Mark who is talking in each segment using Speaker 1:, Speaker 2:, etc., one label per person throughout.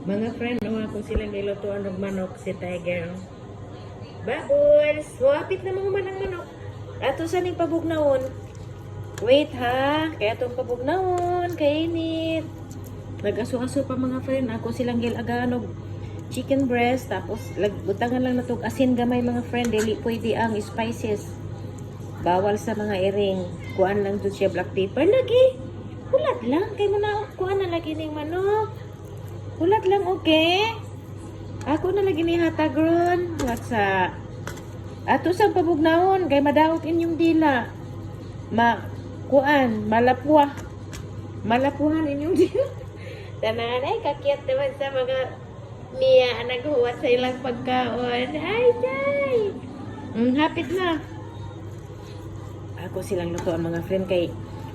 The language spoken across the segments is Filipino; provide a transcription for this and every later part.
Speaker 1: Mga friend, ako silang nilutuan ng manok si Tiger. Bubbles! Wapit na mga manang manok. Ato sa ning pabugnaon. Wait ha, kaya itong pabugnaon, kainit. Nag-aso-aso pa mga friend, ako silang gilagan og chicken breast, tapos butangan lang natog asin gamay mga friend, dili pwede ang spices. Bawal sa mga iring. Kuan lang dun siya black pepper lagi. Hulat lang, kay mo na kuan na lagi ning manok. Hulat lang, okay? Ako na lagi ni hatagron. What's ato sa pabugnaon, kay madaot inyong dila. Malapwa. Malapuhan inyong dila. Tanan ay kakyat naman sa mga Mia naghuwat sa ilang pagkaon. Ay, day! Hapit na. Ako silang luto ang mga friend kay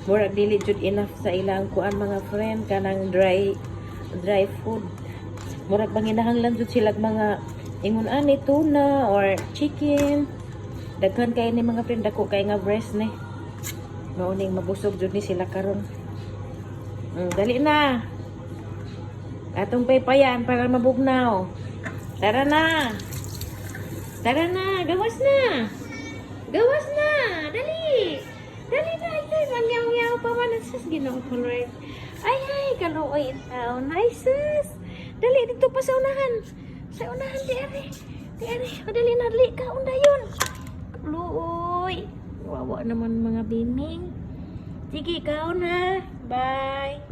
Speaker 1: murag dili jud enough sa ilang kuan mga friend kanang dry food. Murag banginahanglan jud sila mga ingon ani tuna or chicken. Daghan kay ni mga friend dako kay nga breast ni. Mao ning mabusog jud ni sila karon. Dali na. Atong paypayan para mabugnaw. Tara na. Tara na, gawas na. Gawas na. Dali. Dali na. Ay, mamyaw-yaw pa man. Sus, Ginoo ko, Lord. Ay, kaluoy itaw. Nice, sus. Dali, dito pa sa unahan. Sa unahan, di ari. Di ari. Dali na, dali ka. Unda yun. Kaluoy. Wawa naman mga bining. Sige, ikaw na. Bye.